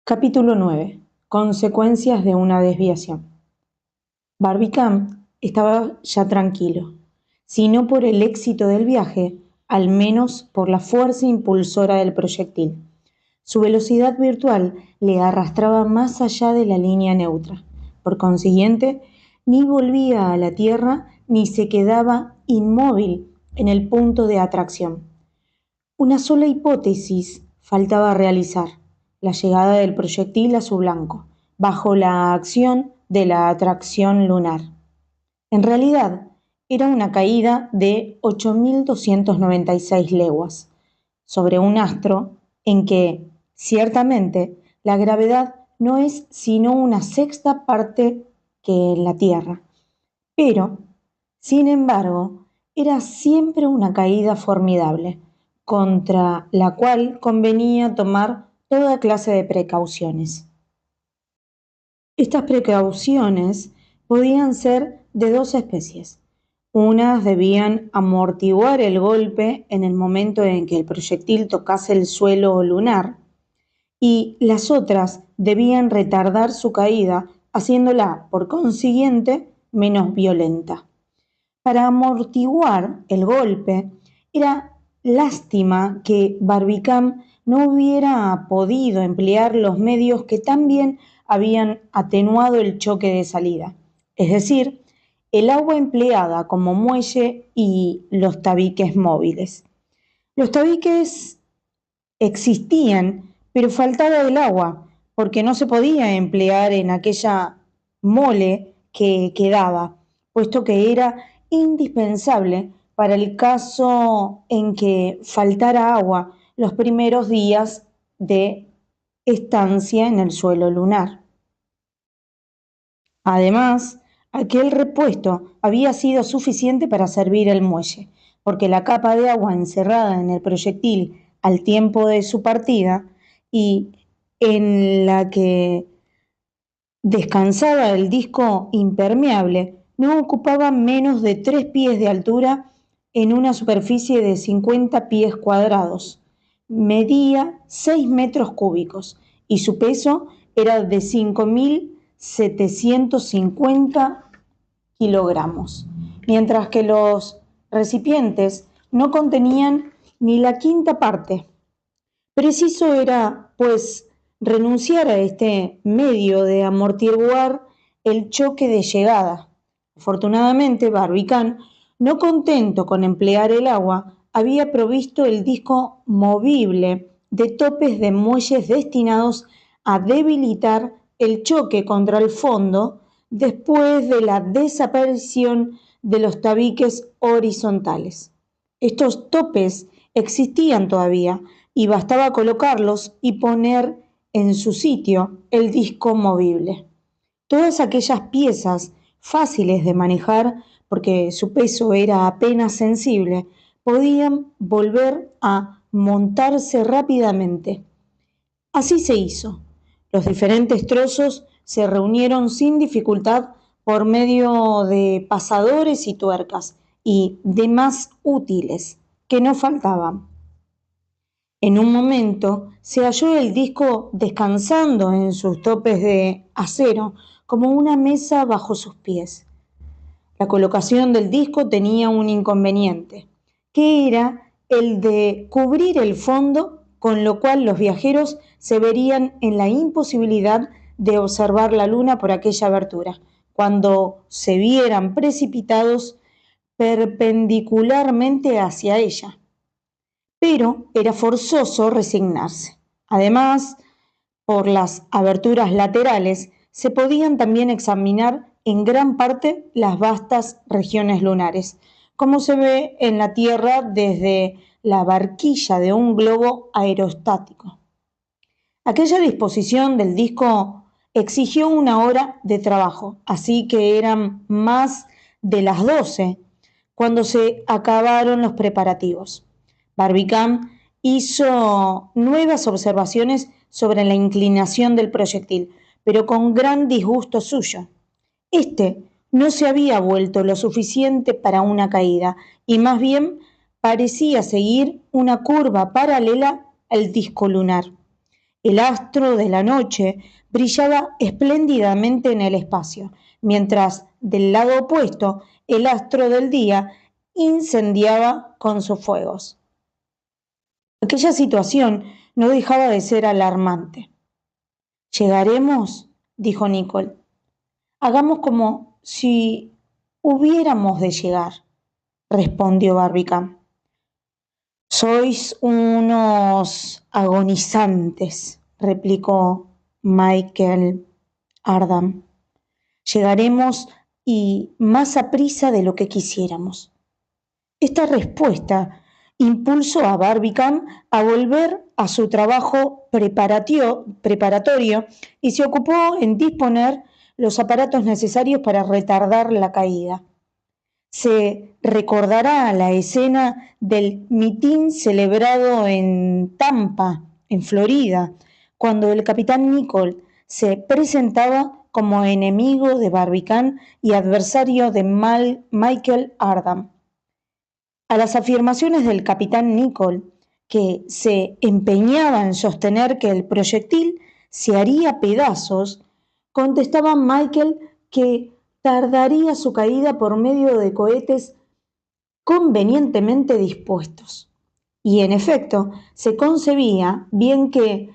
Capítulo 9. Consecuencias de una desviación. Barbicane estaba ya tranquilo, si no por el éxito del viaje, al menos por la fuerza impulsora del proyectil. Su velocidad virtual le arrastraba más allá de la línea neutra. Por consiguiente, ni volvía a la Tierra ni se quedaba inmóvil en el punto de atracción. Una sola hipótesis faltaba realizar: la llegada del proyectil a su blanco, bajo la acción de la atracción lunar. En realidad, era una caída de 8.296 leguas, sobre un astro en que, ciertamente, la gravedad no es sino una sexta parte que en la Tierra. Pero, sin embargo, era siempre una caída formidable, contra la cual convenía tomar toda clase de precauciones. Estas precauciones podían ser de dos especies. Unas debían amortiguar el golpe en el momento en que el proyectil tocase el suelo lunar, y las otras debían retardar su caída, haciéndola, por consiguiente, menos violenta. Para amortiguar el golpe, era lástima que Barbicane no hubiera podido emplear los medios que tan bien habían atenuado el choque de salida, es decir, el agua empleada como muelle y los tabiques móviles. Los tabiques existían, pero faltaba el agua, porque no se podía emplear en aquella mole que quedaba, puesto que era indispensable para el caso en que faltara agua los primeros días de estancia en el suelo lunar. Además, aquel repuesto había sido suficiente para servir el muelle, porque la capa de agua encerrada en el proyectil al tiempo de su partida y en la que descansaba el disco impermeable no ocupaba menos de 3 pies de altura en una superficie de 50 pies cuadrados. Medía 6 metros cúbicos y su peso era de 5.750 kilogramos, mientras que los recipientes no contenían ni la quinta parte. Preciso era, pues, renunciar a este medio de amortiguar el choque de llegada. Afortunadamente, Barbicane, no contento con emplear el agua, había provisto el disco movible de topes de muelles destinados a debilitar el choque contra el fondo después de la desaparición de los tabiques horizontales. Estos topes existían todavía y bastaba colocarlos y poner en su sitio el disco movible. Todas aquellas piezas fáciles de manejar, porque su peso era apenas sensible, podían volver a montarse rápidamente. Así se hizo. Los diferentes trozos se reunieron sin dificultad por medio de pasadores y tuercas y demás útiles que no faltaban. En un momento se halló el disco descansando en sus topes de acero como una mesa bajo sus pies. La colocación del disco tenía un inconveniente, que era el de cubrir el fondo, con lo cual los viajeros se verían en la imposibilidad de observar la luna por aquella abertura, cuando se vieran precipitados perpendicularmente hacia ella. Pero era forzoso resignarse. Además, por las aberturas laterales se podían también examinar en gran parte las vastas regiones lunares, como se ve en la Tierra desde la barquilla de un globo aerostático. Aquella disposición del disco exigió una hora de trabajo, así que eran más de las 12 cuando se acabaron los preparativos. Barbicane hizo nuevas observaciones sobre la inclinación del proyectil, pero con gran disgusto suyo. Este no se había vuelto lo suficiente para una caída y más bien parecía seguir una curva paralela al disco lunar. El astro de la noche brillaba espléndidamente en el espacio, mientras del lado opuesto el astro del día incendiaba con sus fuegos. Aquella situación no dejaba de ser alarmante. ¿Llegaremos?, dijo Nicole. Hagamos como si hubiéramos de llegar, respondió Barbicán. Sois unos agonizantes, replicó Michael Ardam. Llegaremos y más aprisa de lo que quisiéramos. Esta respuesta impulsó a Barbicán a volver a su trabajo preparatorio y se ocupó en disponer los aparatos necesarios para retardar la caída. Se recordará la escena del mitin celebrado en Tampa, en Florida, cuando el capitán Nicol se presentaba como enemigo de Barbicán y adversario de Michael Ardam. A las afirmaciones del capitán Nicol, que se empeñaba en sostener que el proyectil se haría pedazos, contestaba Michael que tardaría su caída por medio de cohetes convenientemente dispuestos. Y en efecto, se concebía bien que,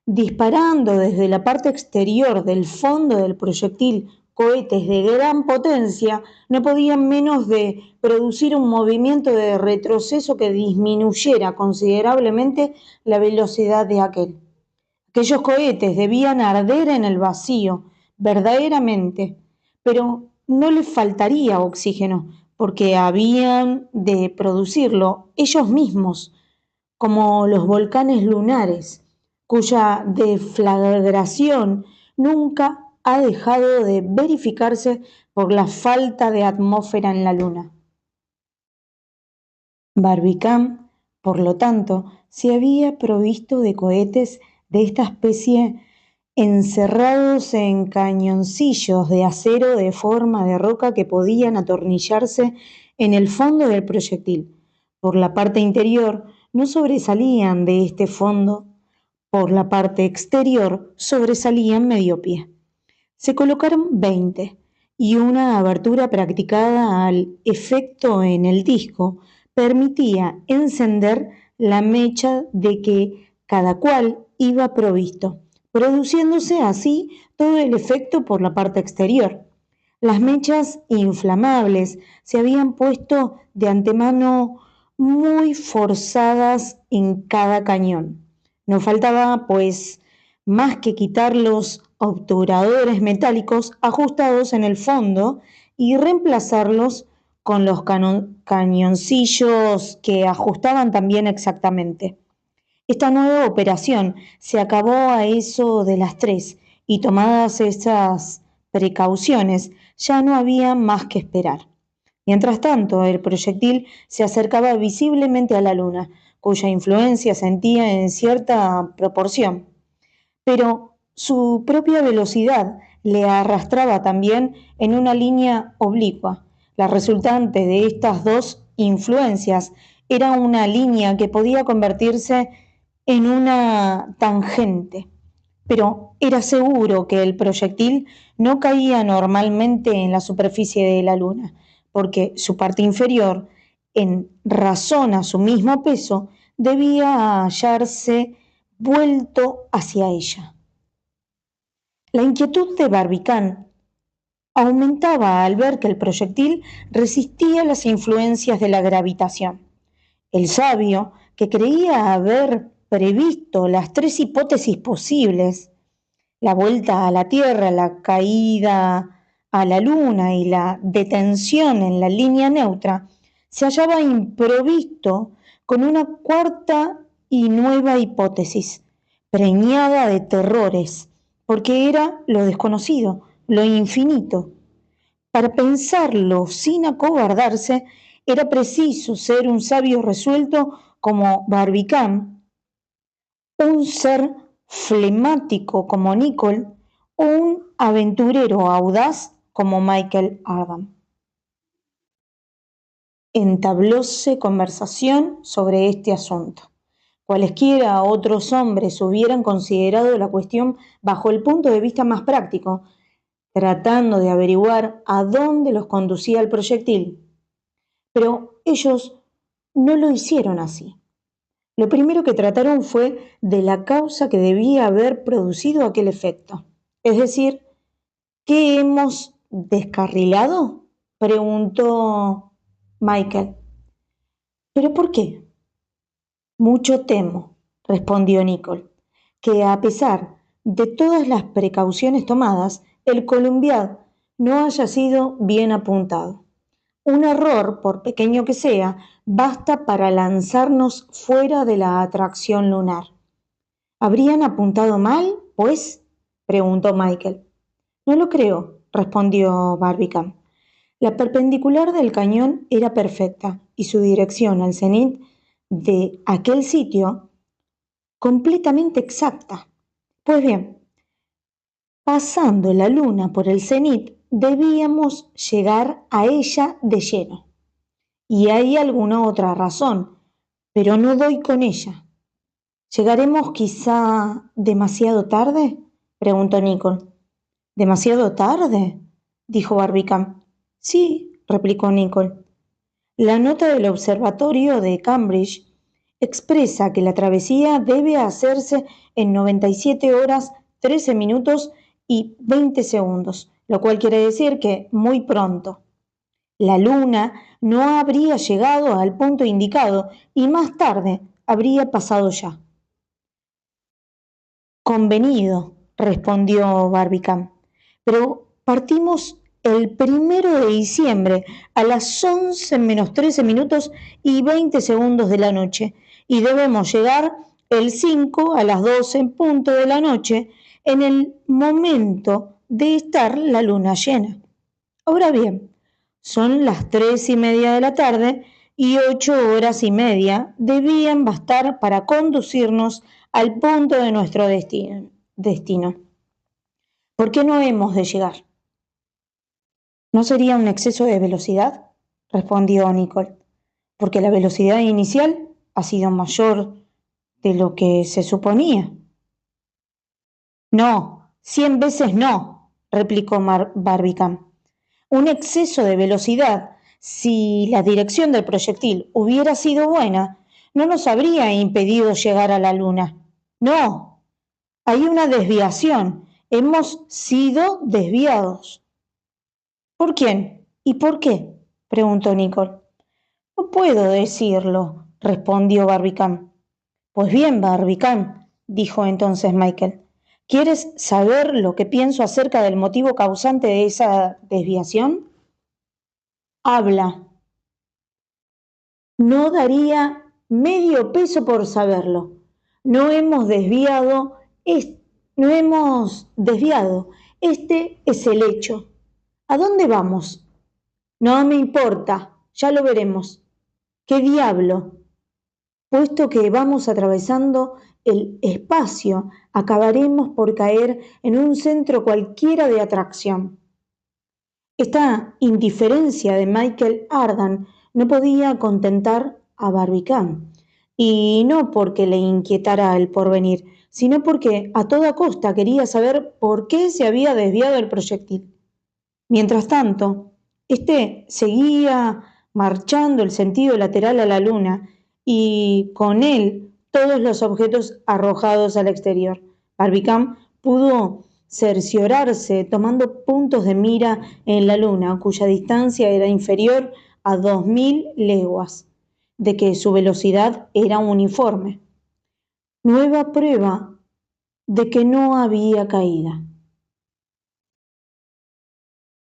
disparando desde la parte exterior del fondo del proyectil cohetes de gran potencia, no podían menos de producir un movimiento de retroceso que disminuyera considerablemente la velocidad de aquel. Aquellos cohetes debían arder en el vacío, verdaderamente, pero no les faltaría oxígeno, porque habían de producirlo ellos mismos, como los volcanes lunares, cuya deflagración nunca ha dejado de verificarse por la falta de atmósfera en la Luna. Barbicán, por lo tanto, se había provisto de cohetes de esta especie encerrados en cañoncillos de acero de forma de roca que podían atornillarse en el fondo del proyectil. Por la parte interior no sobresalían de este fondo, por la parte exterior sobresalían medio pie. Se colocaron 20 y una abertura practicada al efecto en el disco permitía encender la mecha de que cada cual iba provisto, produciéndose así todo el efecto por la parte exterior. Las mechas inflamables se habían puesto de antemano muy forzadas en cada cañón. No faltaba, pues, más que quitar los obturadores metálicos ajustados en el fondo y reemplazarlos con los cañoncillos que ajustaban también exactamente. Esta nueva operación se acabó a eso de las 3 y tomadas esas precauciones ya no había más que esperar. Mientras tanto, el proyectil se acercaba visiblemente a la Luna, cuya influencia sentía en cierta proporción, pero su propia velocidad le arrastraba también en una línea oblicua. La resultante de estas dos influencias era una línea que podía convertirse en una tangente, pero era seguro que el proyectil no caía normalmente en la superficie de la Luna, porque su parte inferior, en razón a su mismo peso, debía hallarse vuelto hacia ella. La inquietud de Barbicán aumentaba al ver que el proyectil resistía las influencias de la gravitación. El sabio, que creía haber previsto las 3 hipótesis posibles, la vuelta a la Tierra, la caída a la Luna y la detención en la línea neutra, se hallaba improvisto con una cuarta y nueva hipótesis, preñada de terrores, porque era lo desconocido, lo infinito. Para pensarlo sin acobardarse, era preciso ser un sabio resuelto como Barbicán, un ser flemático como Nicole o un aventurero audaz como Michael Ardam. Entablóse conversación sobre este asunto. Cualesquiera otros hombres hubieran considerado la cuestión bajo el punto de vista más práctico, tratando de averiguar a dónde los conducía el proyectil. Pero ellos no lo hicieron así. Lo primero que trataron fue de la causa que debía haber producido aquel efecto. Es decir, ¿qué hemos descarrilado?, preguntó Michael. ¿Pero por qué? Mucho temo, respondió Nicole, que a pesar de todas las precauciones tomadas, el Columbiad no haya sido bien apuntado. Un error, por pequeño que sea, basta para lanzarnos fuera de la atracción lunar. ¿Habrían apuntado mal, pues?, preguntó Michael. No lo creo, respondió Barbicane. La perpendicular del cañón era perfecta y su dirección al cenit de aquel sitio completamente exacta. Pues bien, pasando la luna por el cenit, debíamos llegar a ella de lleno. Y hay alguna otra razón, pero no doy con ella. ¿Llegaremos quizá demasiado tarde?, preguntó Nicole. ¿Demasiado tarde?, dijo Barbicane. Sí, replicó Nicole. La nota del observatorio de Cambridge expresa que la travesía debe hacerse en 97 horas, 13 minutos y 20 segundos, lo cual quiere decir que muy pronto. La luna no habría llegado al punto indicado y más tarde habría pasado ya. Convenido, respondió Barbicane, pero partimos el 1 de diciembre a las 11 menos 13 minutos y 20 segundos de la noche y debemos llegar el 5 a las 12 en punto de la noche en el momento de estar la luna llena. Ahora bien, son las 3:30 de la tarde y 8 horas y media debían bastar para conducirnos al punto de nuestro destino. ¿Por qué no hemos de llegar? ¿No sería un exceso de velocidad?, respondió Nicole, porque la velocidad inicial ha sido mayor de lo que se suponía. No, 100 veces no, replicó Barbicane. Un exceso de velocidad, si la dirección del proyectil hubiera sido buena, no nos habría impedido llegar a la luna. No, hay una desviación. Hemos sido desviados. ¿Por quién y por qué?, preguntó Nicole. No puedo decirlo, respondió Barbicane. Pues bien, Barbicane, dijo entonces Michael, ¿quieres saber lo que pienso acerca del motivo causante de esa desviación? Habla. No daría medio peso por saberlo. No hemos desviado. Este es el hecho. ¿A dónde vamos? No me importa, ya lo veremos. ¿Qué diablo? Puesto que vamos atravesando el espacio, acabaremos por caer en un centro cualquiera de atracción. Esta indiferencia de Michael Ardan no podía contentar a Barbicane, y no porque le inquietara el porvenir, sino porque a toda costa quería saber por qué se había desviado el proyectil. Mientras tanto, éste seguía marchando el sentido lateral a la luna y con él todos los objetos arrojados al exterior. Barbicane pudo cerciorarse tomando puntos de mira en la luna, cuya distancia era inferior a 2000 leguas, de que su velocidad era uniforme. Nueva prueba de que no había caída.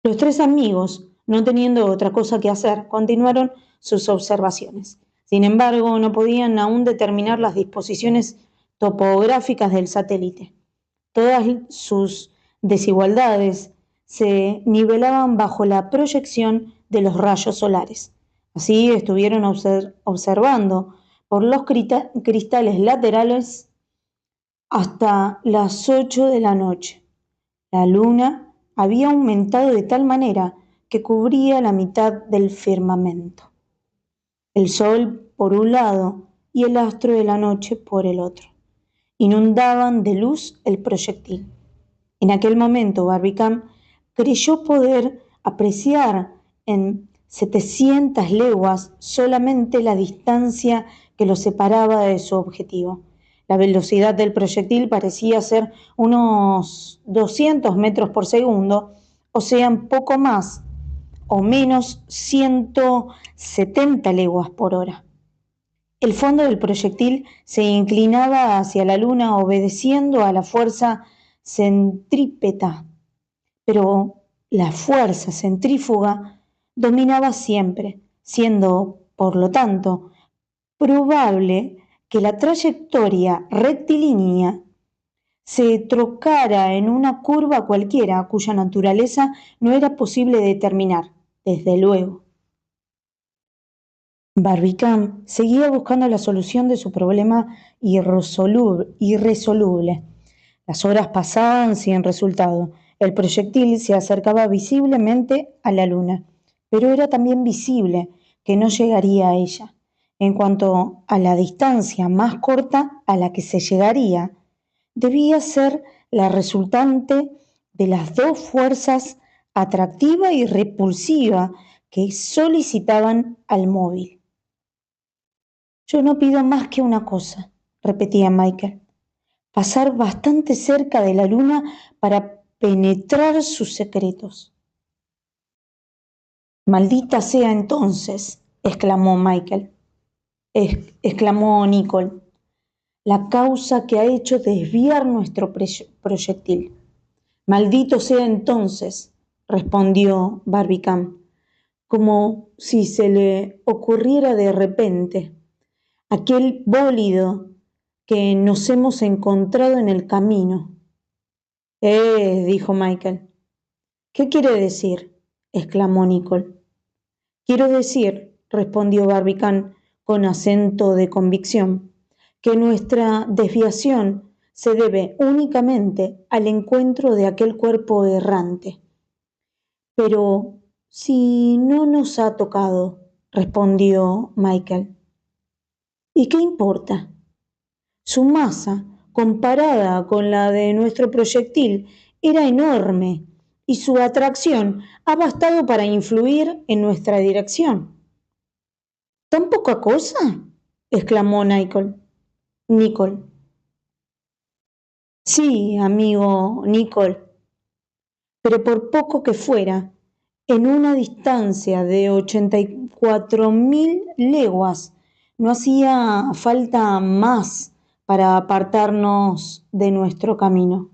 Los tres amigos, no teniendo otra cosa que hacer, continuaron sus observaciones. Sin embargo, no podían aún determinar las disposiciones topográficas del satélite. Todas sus desigualdades se nivelaban bajo la proyección de los rayos solares. Así estuvieron observando por los cristales laterales hasta las 8 de la noche. La luna había aumentado de tal manera que cubría la mitad del firmamento. El sol, por un lado, y el astro de la noche por el otro. Inundaban de luz el proyectil. En aquel momento Barbicane creyó poder apreciar en 700 leguas solamente la distancia que lo separaba de su objetivo. La velocidad del proyectil parecía ser unos 200 metros por segundo, o sea, poco más o menos 170 leguas por hora. El fondo del proyectil se inclinaba hacia la luna obedeciendo a la fuerza centrípeta, pero la fuerza centrífuga dominaba siempre, siendo, por lo tanto, probable que la trayectoria rectilínea se trocara en una curva cualquiera cuya naturaleza no era posible determinar, desde luego. Barbicane seguía buscando la solución de su problema irresoluble. Las horas pasaban sin resultado. El proyectil se acercaba visiblemente a la luna, pero era también visible que no llegaría a ella. En cuanto a la distancia más corta a la que se llegaría, debía ser la resultante de las dos fuerzas atractiva y repulsiva que solicitaban al móvil. Yo no pido más que una cosa, repetía Michael, pasar bastante cerca de la luna para penetrar sus secretos. Maldita sea entonces, exclamó Nicole, la causa que ha hecho desviar nuestro proyectil. Maldito sea entonces, respondió Barbicane, como si se le ocurriera de repente, aquel bólido que nos hemos encontrado en el camino. Dijo Michael. ¿Qué quiere decir? Exclamó Nicole. Quiero decir, respondió Barbicane con acento de convicción, que nuestra desviación se debe únicamente al encuentro de aquel cuerpo errante. Pero si no nos ha tocado, respondió Michael. ¿Y qué importa? Su masa, comparada con la de nuestro proyectil, era enorme y su atracción ha bastado para influir en nuestra dirección. ¿Tan poca cosa? Exclamó Nicole. Sí, amigo Nicole, pero por poco que fuera, en una distancia de 84.000 leguas, no hacía falta más para apartarnos de nuestro camino.